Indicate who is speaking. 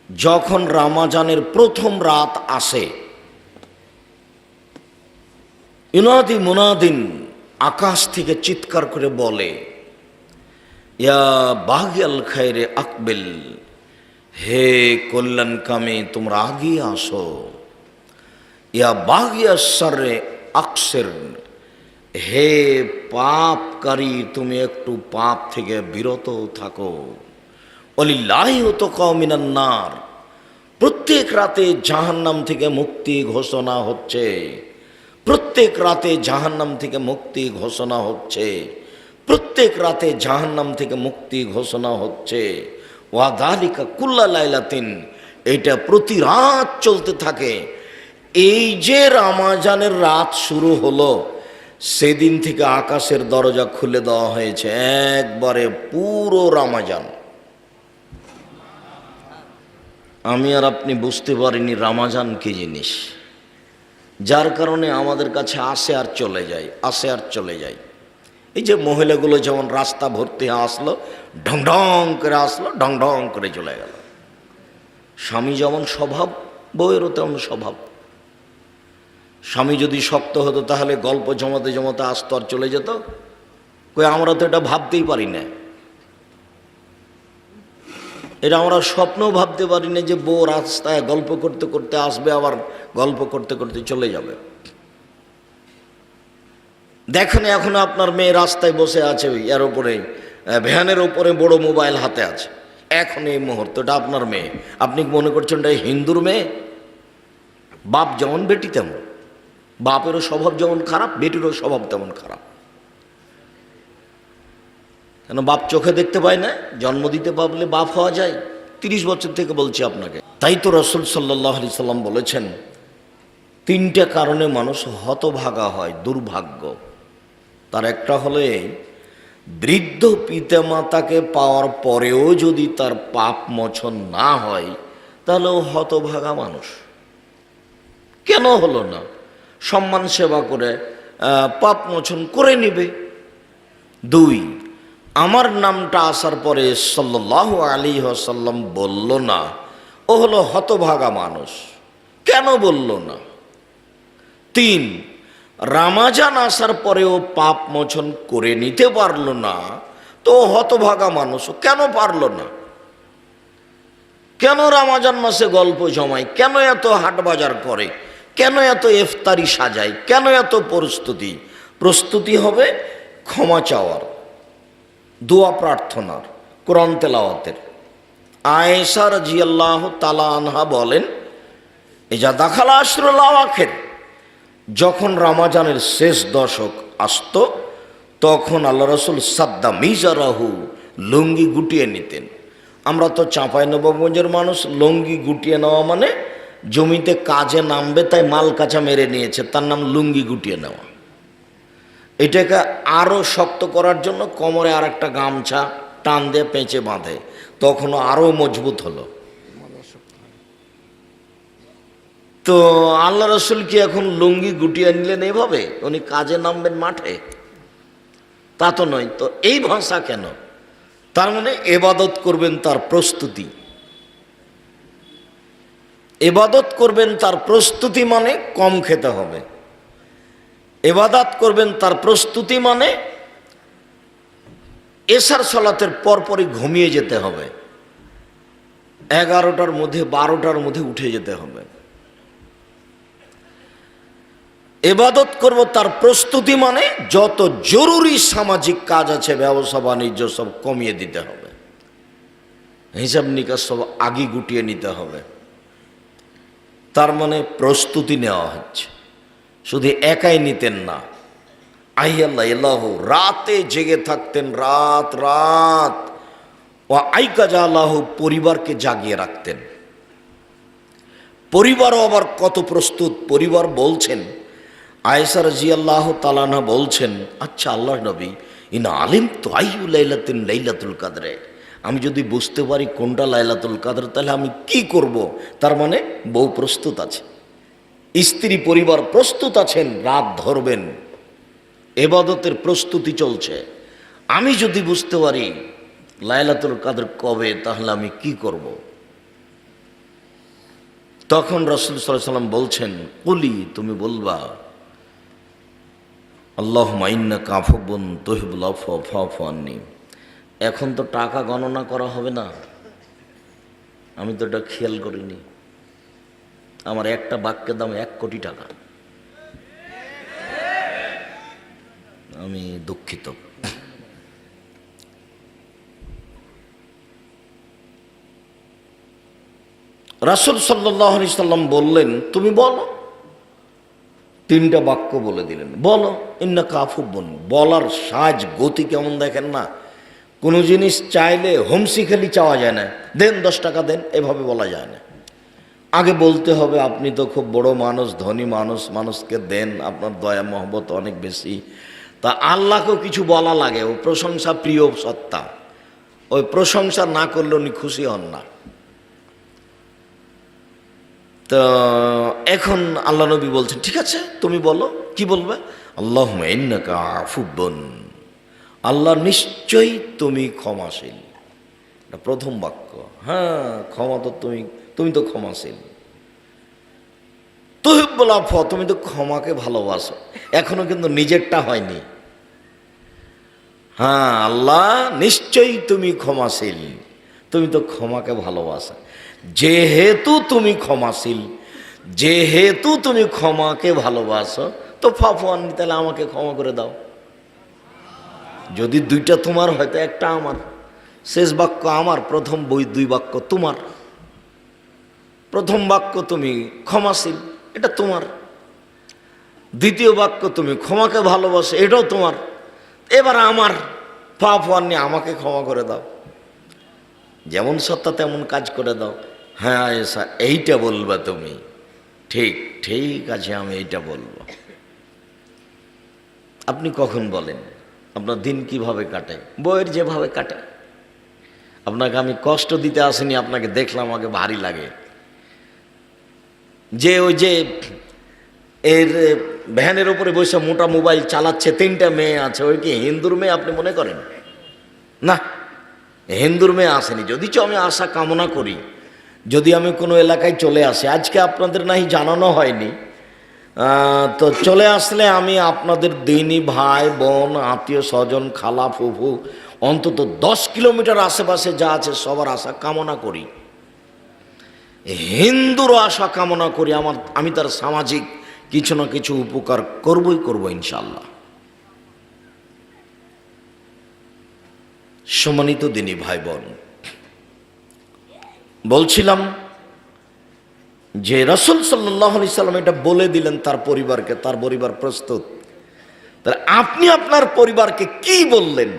Speaker 1: যখন রমজানের প্রথম রাত আসে, ইউনাদি মুনাদিন আকাশ থেকে চিৎকার করে বলে, ইয়া বাগিয়াল খায়রে আকবিল, হে কল্যাণকামী তোমরা আগিয়ে আসো। ইয়া বাগিয়া শাররে আকসির, হে পাপকারী তুমি একটু পাপ থেকে বিরত থাকো। ওয়ালিল্লাহি উতকাউ মিনান নার, প্রত্যেক রাতে জাহান্নাম থেকে মুক্তি ঘোষণা হচ্ছে, প্রত্যেক রাতে জাহান্নাম থেকে মুক্তি ঘোষণা হচ্ছে, প্রত্যেক রাতে জাহান্নাম থেকে মুক্তি ঘোষণা হচ্ছে। ওয়া যালিকা কুল্লা লাইলাতিন, এটা প্রতি রাত চলতে থাকে। এই যে রমজানের রাত শুরু হলো, সেদিন থেকে আকাশের দরজা খুলে দেওয়া হয়েছে একবারে পুরো রমজান। আমি আর আপনি বুঝতে পারিনি রমজান কি জিনিস, যার কারণে আমাদের কাছে আসে আর চলে যায়, আসে আর চলে যায়। এই যে মহিলাগুলো যেমন রাস্তা ভর্তি আসলো, ঢং ঢং করে আসলো, ঢং ঢং করে চলে গেল। স্বামী যেমন স্বভাব, বউয়েরও তেমন স্বভাব। স্বামী যদি শক্ত হতো তাহলে গল্প জমাতে জমাতে আসতো আর চলে যেত। কই আমরা তো এটা ভাবতেই পারি না, এটা আমরা স্বপ্নও ভাবতে পারি না যে বউ রাস্তায় গল্প করতে করতে আসবে, আবার গল্প করতে করতে চলে যাবে। দেখেন এখন আপনার মেয়ে রাস্তায় বসে আছে, এর উপরে ভ্যানের উপরে বড় মোবাইল হাতে আছে, এখন এই মুহূর্তটা আপনার মেয়ে। আপনি মনে করছেন এটা হিন্দুর মেয়ে? বাপ যেমন বেটি তেমন, বাপেরও স্বভাব যেমন খারাপ, বেটিরও স্বভাব তেমন খারাপ। কেন বাপ চোখে দেখতে পায় না? জন্ম দিতে পারলে বাপ হওয়া যায়? 30 বছর থেকে বলছি আপনাকে। তাই তো রাসূল সাল্লাল্লাহু আলাইহি সাল্লাম বলেছেন, 3টে কারণে মানুষ হতভাগা হয়, দুর্ভাগ্য। তার একটা হলে বৃদ্ধ পিতামাতাকে পাওয়ার পরেও যদি তার পাপ মোচন না হয়, তাহলে ও হতভাগা মানুষ। কেন হলো না? সম্মান সেবা করে পাপ মোচন করে নিবে। 2, আমার নামটা আসার পরে সাল্লাল্লাহু আলাইহি ওয়াসাল্লাম বলল না, ও হলো হতভাগা মানুষ। কেন বলল না? 3, রমজান আসার পরেও পাপ মোচন করে নিতে পারল না, তো হতভাগা মানুষ। কেন পারল না? কেন রমজান মাসে গল্প জমায়, কেন এত হাট বাজার করে, কেন এত ইফতারি সাজায়, কেন এত প্রস্তুতি? প্রস্তুতি হবে ক্ষমা চাওয়ার, দোয়া প্রার্থনার, কোরআন তেলাওয়াতের। আয়েশা রাদিয়াল্লাহু তাআলা আনহা বলেন, ইজা দাখালা আশরুল আওয়াখির, যখন রমজানের শেষ দশক আসত, তখন আল্লাহ রাসূল সাদ্দা মিজারাহু, লুঙ্গি গুটিয়ে নিতেন। আমরা তো চাঁপাইনবাবগঞ্জের মানুষ, লুঙ্গি গুটিয়ে নেওয়া মানে জমিতে কাজে নামবে তাই মাল কাঁচা মেরে নিয়েছে, তার নাম লুঙ্গি গুটিয়ে নেওয়া। এটাকে আরও শক্ত করার জন্য কোমরে আর একটা গামছা টান দিয়ে পেঁচে বাঁধে, তখন আরও মজবুত হলো। তো আল্লাহ রসুল কি এখন লুঙ্গি গুটিয়ে নিলেন এভাবে? উনি কাজে নামবেন মাঠে? তা তো নয়। তো এই ভাষা কেন? তার মানে এবাদত করবেন তার প্রস্তুতি, এবাদত করবেন তার প্রস্তুতি মানে কম খেতে হবে। এবাদত করবেন তার প্রস্তুতি মানে এশার সালাতের পরপরই ঘুমিয়ে যেতে হবে, 11টার মধ্যে 12টার মধ্যে উঠে যেতে হবে। এবাদত করব তার প্রস্তুতি মানে যত জরুরি সামাজিক কাজ আছে, ব্যবসা বাণিজ্য সব কমিয়ে দিতে হবে, হিসাব নিকাশ সব আগে গুটিয়ে নিতে হবে। তার মানে প্রস্তুতি নেওয়া হচ্ছে। শুধু একাই নিতেন না, আল্লাহ রাতে জেগে থাকতেন, রাত রাত। ও আইকাজা আল্লাহ, পরিবারকে জাগিয়ে রাখতেন। পরিবারও আবার কত প্রস্তুত। পরিবার বলছেন, আয়েশা রাদিয়াল্লাহু তাআলা আনহা বলছেন, আচ্ছা আল্লাহর নবী, ইন আলিম তো আইয়ু লাইলাতিন লাইলাতুল কদরে, আমি যদি বুঝতে পারি কোনটা লাইলাতুল কদর, তাহলে আমি কি করব? তার মানে বউ প্রস্তুত আছে, স্ত্রী পরিবার প্রস্তুত আছেন, রাত ধরবেন, ইবাদতের প্রস্তুতি চলছে। আমি যদি বুঝতে পারি লাইলাতুল কদর কবে, তাহলে আমি কি করব? তখন রাসূল সাল্লাল্লাহু আলাইহি ওয়াসাল্লাম বলছেন, কুলি, তুমি বলবা, আল্লাহুম্মা ইন্নাকা আফুবুন তুহিব্বুল আফওয়া ফা'ফু আন্নী। এখন তো টাকা গণনা করা হবে না, আমি তো এটা খেয়াল করিনি, আমার একটা বাক্যের দাম 1 কোটি টাকা, আমি দুঃখিত। রাসূল সাল্লাল্লাহু আলাইহি সাল্লাম বললেন, তুমি বলো। 3টা বাক্য বলে দিলেন, বলো ইন্নাকা আফুবুন। বলার সাজ গতি কেমন দেখেন না, কোনো জিনিস চাইলে হোমসিখালি চাওয়া যায় না, দেন 10 টাকা দেন, এভাবে বলা যায় না। আগে বলতে হবে আপনি তো খুব বড় মানুষ, ধনী মানুষ, মানুষকে দেন, আপনার দয়া মহব্বত অনেক বেশি। তা আল্লাহকেও কিছু বলা লাগে, ও প্রশংসা প্রিয় সত্তা, ওই প্রশংসা না করলে উনি খুশি হন না। তো এখন আল্লাহ নবী বলছেন, ঠিক আছে তুমি বলো, কি বলবে? আল্লাহুম্মা ইন্নাকা আফুবুন, আল্লাহ নিশ্চয়ই তুমি ক্ষমাশীল। এটা প্রথম বাক্য। হ্যাঁ, ক্ষমা তো তুমি তো ক্ষমাশীল। তুহিব্বুল আফওয়া, তুমি তো ক্ষমাকে ভালোবাসো। এখনো কিন্তু নিজেরটা হয়নি। হ্যাঁ, আল্লাহ নিশ্চয়ই তুমি ক্ষমাশীল, তুমি তো ক্ষমাকে ভালোবাসো। যেহেতু তুমি ক্ষমাশীল, যেহেতু তুমি ক্ষমাকে ভালোবাসো, তো ফা'ফু আন্নী, তাহলে আমাকে ক্ষমা করে দাও। যদি 2টা তোমার হয়তো একটা আমার, শেষ বাক্য আমার, প্রথম 2 বাক্য তোমার। প্রথম বাক্য তুমি ক্ষমাশীল, এটা তোমার। দ্বিতীয় বাক্য তুমি ক্ষমাকে ভালোবাসো, এটাও তোমার। এবার আমার, ফা'ফু আন্নী, আমাকে ক্ষমা করে দাও। যেমন সত্তা তেমন কাজ করে দাও। হ্যাঁ আয়েশা, এইটা বলবা তুমি, ঠিক ঠিক আছে, আমি এইটা বলবো। আপনি কখন বলেন? আপনার দিন কিভাবে কাটে? বইয়ের যেভাবে কাটে। আপনাকে আমি কষ্ট দিতে আসিনি, আপনাকে দেখলাম আমাকে ভারী লাগে। যে ওই যে এর ভ্যানের উপরে বসে মোটা মোবাইল চালাচ্ছে, 3টা মেয়ে আছে, ওই কি হিন্দুর মেয়ে আপনি মনে করেন? না, হিন্দুর মেয়ে আসেনি। যদিচ আমি আশা কামনা করি, যদি আমি কোনো এলাকায় চলে আসি, আজকে আপনাদের নাহি জানানো হয়নি, তো চলে আসলে আমি আপনাদের দিনী ভাই বোন আত্মীয় স্বজন খালা ফুফু অন্তত 10 কিলোমিটার আশেপাশে যা আছে সবার আশা কামনা করি, হিন্দুর আশা কামনা করি। আমি তার সামাজিক কিছু না কিছু উপকার করবই করব ইনশাল্লাহ। সম্মানিত দিনী ভাই বোন, বলছিলাম যে রাসূল সাল্লাল্লাহু আলাইহি সাল্লাম এটা বলে দিলেন তার পরিবারকে, তার পরিবার প্রস্তুত। তাহলে আপনি আপনার পরিবারকে কি বললেন?